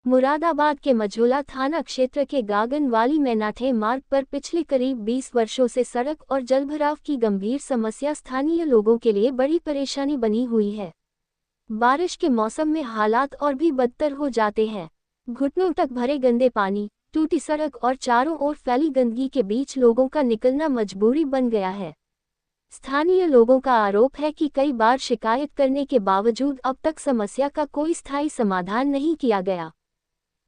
मुरादाबाद के मझोला थाना क्षेत्र के गागनवाली मैनाठे मार्ग पर पिछले करीब 20 वर्षों से सड़क और जलभराव की गंभीर समस्या स्थानीय लोगों के लिए बड़ी परेशानी बनी हुई है। बारिश के मौसम में हालात और भी बदतर हो जाते हैं। घुटनों तक भरे गंदे पानी, टूटी सड़क और चारों ओर फैली गंदगी के बीच लोगों का निकलना मजबूरी बन गया है। स्थानीय लोगों का आरोप है कि कई बार शिकायत करने के बावजूद अब तक समस्या का कोई स्थायी समाधान नहीं किया गया।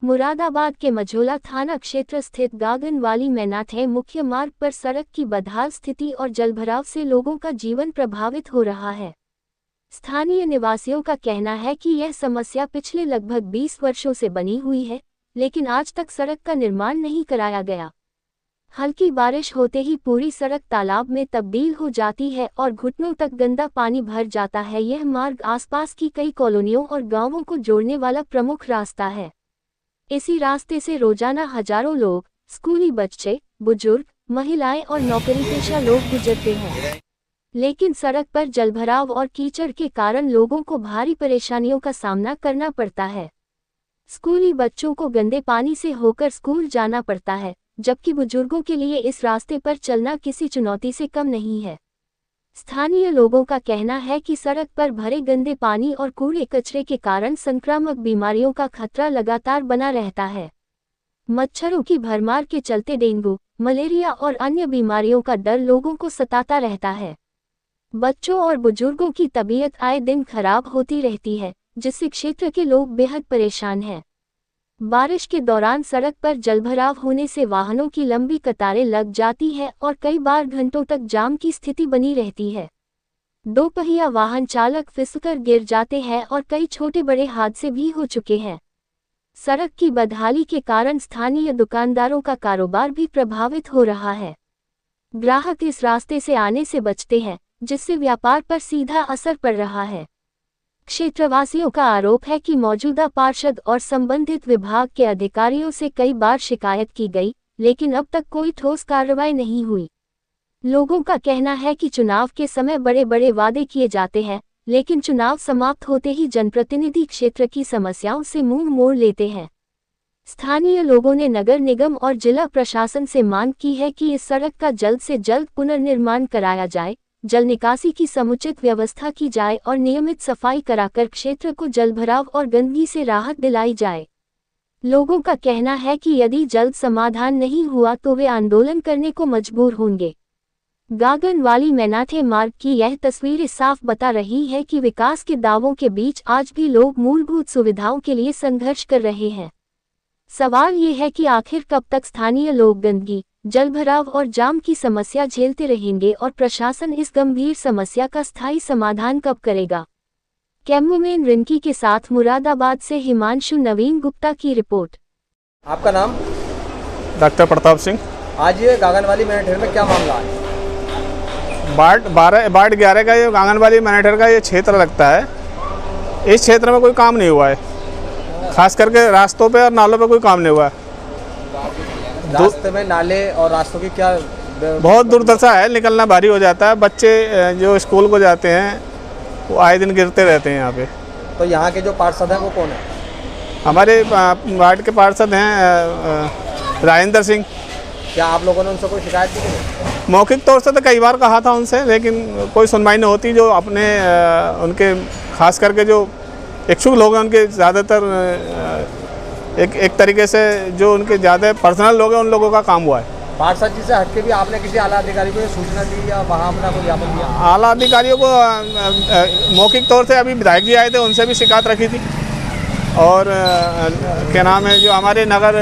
मुरादाबाद के मझोला थाना क्षेत्र स्थित गागनवाली मैनाठे मुख्य मार्ग पर सड़क की बदहाल स्थिति और जलभराव से लोगों का जीवन प्रभावित हो रहा है। स्थानीय निवासियों का कहना है कि यह समस्या पिछले लगभग 20 वर्षों से बनी हुई है, लेकिन आज तक सड़क का निर्माण नहीं कराया गया। हल्की बारिश होते ही पूरी सड़क तालाब में तब्दील हो जाती है और घुटनों तक गंदा पानी भर जाता है। यह मार्ग आसपास की कई कॉलोनियों और गांवों को जोड़ने वाला प्रमुख रास्ता है। इसी रास्ते से रोजाना हजारों लोग, स्कूली बच्चे, बुजुर्ग, महिलाएं और नौकरीपेशा लोग गुजरते हैं। लेकिन सड़क पर जलभराव और कीचड़ के कारण लोगों को भारी परेशानियों का सामना करना पड़ता है। स्कूली बच्चों को गंदे पानी से होकर स्कूल जाना पड़ता है, जबकि बुजुर्गों के लिए इस रास्ते पर चलना किसी चुनौती से कम नहीं है। स्थानीय लोगों का कहना है कि सड़क पर भरे गंदे पानी और कूड़े कचरे के कारण संक्रामक बीमारियों का खतरा लगातार बना रहता है। मच्छरों की भरमार के चलते डेंगू, मलेरिया और अन्य बीमारियों का डर लोगों को सताता रहता है। बच्चों और बुजुर्गों की तबीयत आए दिन खराब होती रहती है, जिससे क्षेत्र के लोग बेहद परेशान हैं। बारिश के दौरान सड़क पर जलभराव होने से वाहनों की लंबी कतारें लग जाती है और कई बार घंटों तक जाम की स्थिति बनी रहती है। दोपहिया वाहन चालक फिसलकर गिर जाते हैं और कई छोटे बड़े हादसे भी हो चुके हैं। सड़क की बदहाली के कारण स्थानीय दुकानदारों का कारोबार भी प्रभावित हो रहा है। ग्राहक इस रास्ते से आने से बचते हैं, जिससे व्यापार पर सीधा असर पड़ रहा है। क्षेत्रवासियों का आरोप है कि मौजूदा पार्षद और संबंधित विभाग के अधिकारियों से कई बार शिकायत की गई, लेकिन अब तक कोई ठोस कार्रवाई नहीं हुई। लोगों का कहना है कि चुनाव के समय बड़े बड़े वादे किए जाते हैं, लेकिन चुनाव समाप्त होते ही जनप्रतिनिधि क्षेत्र की समस्याओं से मुंह मोड़ लेते हैं। स्थानीय लोगों ने नगर निगम और जिला प्रशासन से मांग की है कि इस सड़क का जल्द से जल्द पुनर्निर्माण कराया जाए, जल निकासी की समुचित व्यवस्था की जाए और नियमित सफाई कराकर क्षेत्र को जलभराव और गंदगी से राहत दिलाई जाए। लोगों का कहना है कि यदि जल्द समाधान नहीं हुआ तो वे आंदोलन करने को मजबूर होंगे। गागनवाली मैनाठे मार्ग की यह तस्वीरें साफ बता रही है कि विकास के दावों के बीच आज भी लोग मूलभूत सुविधाओं के लिए संघर्ष कर रहे हैं। सवाल ये है कि आखिर कब तक स्थानीय लोग गंदगी, जलभराव और जाम की समस्या झेलते रहेंगे और प्रशासन इस गंभीर समस्या का स्थायी समाधान कब करेगा। कैमरामैन रिंकी के साथ मुरादाबाद से हिमांशु नवीन गुप्ता की रिपोर्ट। आपका नाम? डॉक्टर प्रताप सिंह। आज ये गागनवाली मैनाठे में क्या मामला है? वार्ड 11 का ये गागनवाली मैनाठे का ये क्षेत्र लगता है। इस क्षेत्र में कोई काम नहीं हुआ है, खास करके रास्तों पे और नालों पे कोई काम नहीं हुआ है। रास्ते में नाले और रास्तों की क्या बहुत दुर्दशा है, निकलना भारी हो जाता है। बच्चे जो स्कूल को जाते हैं वो आए दिन गिरते रहते हैं यहाँ पे। तो यहाँ के जो पार्षद हैं वो कौन है? हमारे वार्ड के पार्षद हैं राजेंद्र सिंह। क्या आप लोगों ने उनसे कोई शिकायत की थी? मौखिक तौर से तो कई बार कहा था उनसे, लेकिन कोई सुनवाई नहीं होती। जो अपने उनके खास करके जो इच्छुक लोग हैं उनके ज़्यादातर एक तरीके से जो उनके ज़्यादा पर्सनल लोग हैं उन लोगों का काम हुआ है। पार्षद जी से हट के भी आपने किसी आला अधिकारी को सूचना दी या वहाँ अपना कोई ज्ञापन दिया? आला अधिकारियों को मौखिक तौर से अभी विधायक जी आए थे, उनसे भी शिकायत रखी थी। और क्या नाम है जो हमारे नगर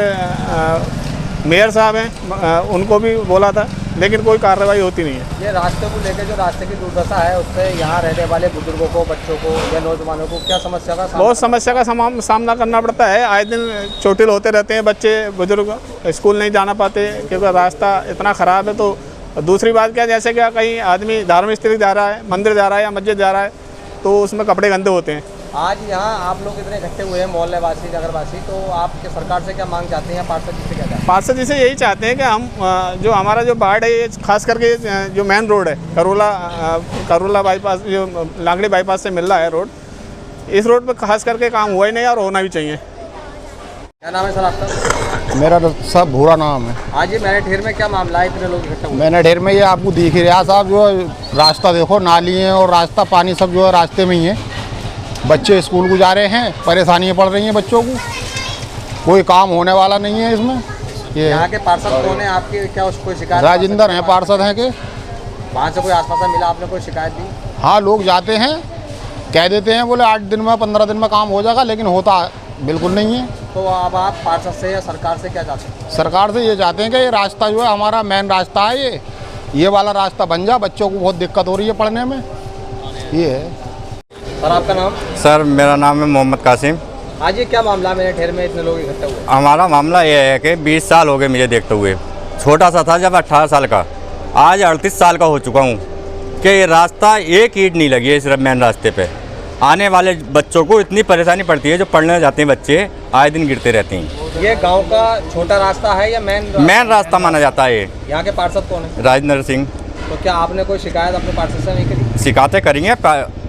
मेयर साहब हैं उनको भी बोला था, लेकिन कोई कार्रवाई होती नहीं है। ये रास्ते को लेकर जो रास्ते की दुर्दशा है उससे यहाँ रहने वाले बुजुर्गों को, बच्चों को या नौजवानों को क्या समस्या का बहुत समस्या का सामना करना पड़ता है। आए दिन चोटिल होते रहते हैं बच्चे बुजुर्ग, स्कूल नहीं जाना पाते क्योंकि रास्ता इतना ख़राब है। तो दूसरी बात क्या, जैसे क्या कहीं आदमी धार्मिक स्थल जा रहा है, मंदिर जा रहा है या मस्जिद जा रहा है, तो उसमें कपड़े गंदे होते हैं। आज यहाँ आप लोग इतने इकट्ठे हुए हैं, मोहल्लेवासी, नगरवासी, तो आप सरकार से क्या मांग चाहते हैं? पार्षद जी से क्या चाहते हैं? पार्षद जी से यही चाहते हैं कि हम जो हमारा जो वार्ड है ये खास करके जो मेन रोड है करोला बाईपास, जो लांगड़ी बाईपास से मिल रहा है रोड, इस रोड पर खास करके काम हुआ ही नहीं और होना भी चाहिए। क्या नाम है सर आपका? मेरा तो सब भूरा नाम है। आज ये मैंने ढेर में क्या मामला है, इतने लोग इकट्ठे हुए? मैंने ढेर में ये आपको दिख ही रहा साहब, जो रास्ता देखो, नाली है और रास्ता पानी सब जो है रास्ते में ही है। बच्चे स्कूल को जा रहे हैं, परेशानियाँ पड़ रही हैं बच्चों को, कोई काम होने वाला नहीं है इसमें। ये यहाँ के पार्षद कौन है आपके? क्या उस कोई शिकायत? राजेंद्र हैं पार्षद हैं के। वहाँ से कोई आश्वासन मिला आपने, कोई शिकायत दी? हाँ, लोग जाते हैं, कह देते हैं बोले 8 दिन में 15 दिन में काम हो जाएगा, लेकिन होता बिल्कुल नहीं है। तो अब आप पार्षद से या सरकार से क्या चाहते हैं? सरकार से ये चाहते हैं कि ये रास्ता जो है हमारा मेन रास्ता है, ये वाला रास्ता बन जा। बच्चों को बहुत दिक्कत हो रही है पढ़ने में, ये है। सर आपका नाम? सर मेरा नाम है मोहम्मद कासिम। आज ये क्या मामला है मेरे ढेर में इतने लोग इकट्ठे हुए? हमारा मामला ये है कि 20 साल हो गए मुझे देखते हुए। छोटा सा था जब 18 साल का, आज 38 साल का हो चुका हूँ कि ये रास्ता एक ईंट नहीं लगी है इस मेन रास्ते पे। आने वाले बच्चों को इतनी परेशानी पड़ती है, जो पढ़ने जाते हैं बच्चे आए दिन गिरते रहते हैं। ये गांव का छोटा रास्ता है या मेन रास्ता माना जाता है ये। यहाँ के पार्षद कौन है? राजेंद्र सिंह। तो क्या आपने कोई शिकायत अपने पार्षद से नहीं करी? शिकायतें करेंगे,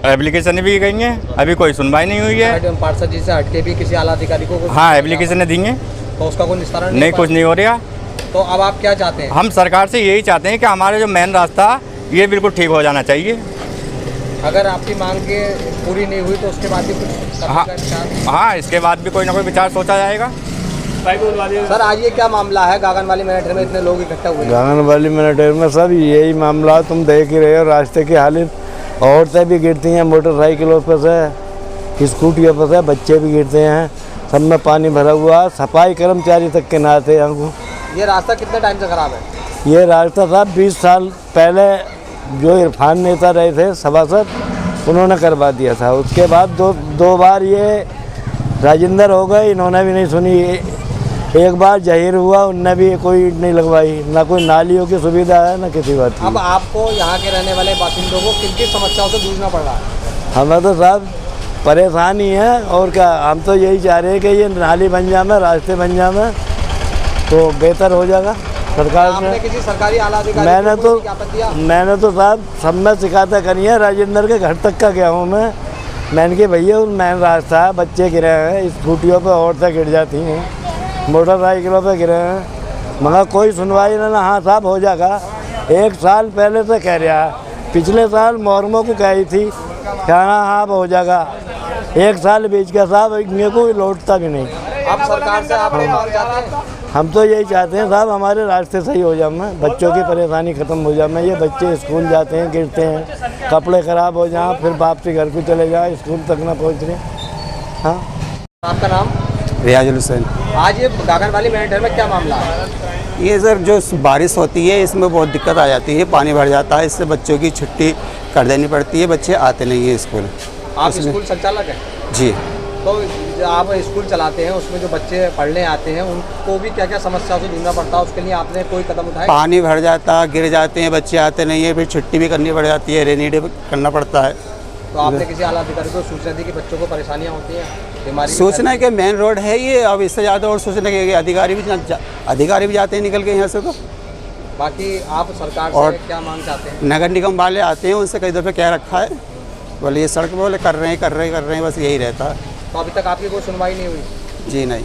एप्लीकेशन भी गई हैं, अभी कोई सुनवाई नहीं हुई है। पार्षद जी से हटके भी किसी आला अधिकारी को हाँ, एप्लीकेशन देंगे तो उसका कोई निस्तारण नहीं, कुछ नहीं हो रहा। तो अब आप क्या चाहते हैं? हम सरकार से यही चाहते हैं कि हमारे जो मेन रास्ता ये बिल्कुल ठीक हो जाना चाहिए। अगर आपकी मांग के पूरी नहीं हुई तो उसके बाद भी कुछ हाँ, हाँ, इसके बाद भी कोई ना कोई विचार सोचा जाएगा। सर आज ये क्या मामला है? गागनवाली मिनट में इतने लोग इकट्ठे हुए? गागनवाली मिनट में सर यही मामला तुम देख ही रहे हो, रास्ते की हालत। औरतें भी गिरती हैं मोटरसाइकिलों पर से, स्कूटियों पर से, बच्चे भी गिरते हैं, सब में पानी भरा हुआ। सफाई कर्मचारी तक के ना आते यहाँ को। ये रास्ता कितने टाइम से खराब है? ये रास्ता साहब 20 साल पहले जो इरफान नेता रहे थे सभासद, उन्होंने करवा दिया था। उसके बाद दो बार ये राजेंद्र हो गए, इन्होंने भी नहीं सुनी। एक बार जहीर हुआ, उनने भी कोई नहीं लगवाई, ना कोई नालियों की सुविधा है, ना किसी बात की। अब आपको यहाँ के रहने वाले बासिंदों को किन किन समस्याओं से जूझना पड़ रहा है? हमें तो साहब परेशानी है, और क्या। हम तो यही चाह रहे हैं कि ये नाली बन जाए, रास्ते बन जाए तो बेहतर हो जाएगा। सरकार आपने किसी सरकारी आला अधिकारी मैंने को तो कोई ज्ञापन दिया? मैंने तो साहब सब में शिकायतें करी है। राजेंद्र के घर तक का गया हूँ मैंने कि भैया उस मेन रास्ता है, बच्चे गिरे हैं, स्कूटियों पे औरतें गिर जाती हैं, मोटरसाइकिलों पे गिरे हैं, मगर कोई सुनवाई ना। हाँ साहब हो जाएगा। 1 साल पहले से कह रहा है, पिछले साल मोहर्रम को कही थी क्या हाँ हो जाएगा। 1 साल बीच का साहब, इनके को लौटता भी नहीं। आप सरकार से आप मांग चाहते हैं? हम तो यही चाहते हैं साहब हमारे रास्ते सही हो जाए, बच्चों की परेशानी ख़त्म हो जाए। ये बच्चे स्कूल जाते हैं, गिरते हैं, कपड़े ख़राब हो जाएं, फिर वापसी घर को चले जाए, स्कूल तक ना पहुँच रहे। हाँ, आपका नाम? रियाजुल हुसैन। आज ये गागनवाली मिनट में क्या मामला है? ये सर जो बारिश होती है इसमें बहुत दिक्कत आ जाती है, पानी भर जाता है, इससे बच्चों की छुट्टी कर देनी पड़ती है, बच्चे आते नहीं हैं स्कूल। आप स्कूल संचालक हैं? जी। तो आप स्कूल चलाते हैं, उसमें जो बच्चे पढ़ने आते हैं उनको भी क्या क्या समस्याओं से जूझना पड़ता है? उसके लिए आपने कोई कदम उठाया? पानी भर जाता, गिर जाते हैं, बच्चे आते नहीं है, फिर छुट्टी भी करनी पड़ जाती है, रेनी डे करना पड़ता है। तो आपने किसी आला अधिकारी को सूचना दी कि बच्चों को परेशानियाँ होती हैं, बीमारी? सोचना है कि मेन रोड है ये, अब इससे ज़्यादा और सोचना है कि अधिकारी भी जाते हैं निकल के यहाँ से। तो बाकी आप सरकार और से क्या मांग चाहते हैं? नगर निगम वाले आते हैं, उनसे कई दफ़े कह रखा है, बोले ये सड़क बोले कर रहे हैं, बस यही रहता है। तो अभी तक आपकी कोई सुनवाई नहीं हुई? जी नहीं।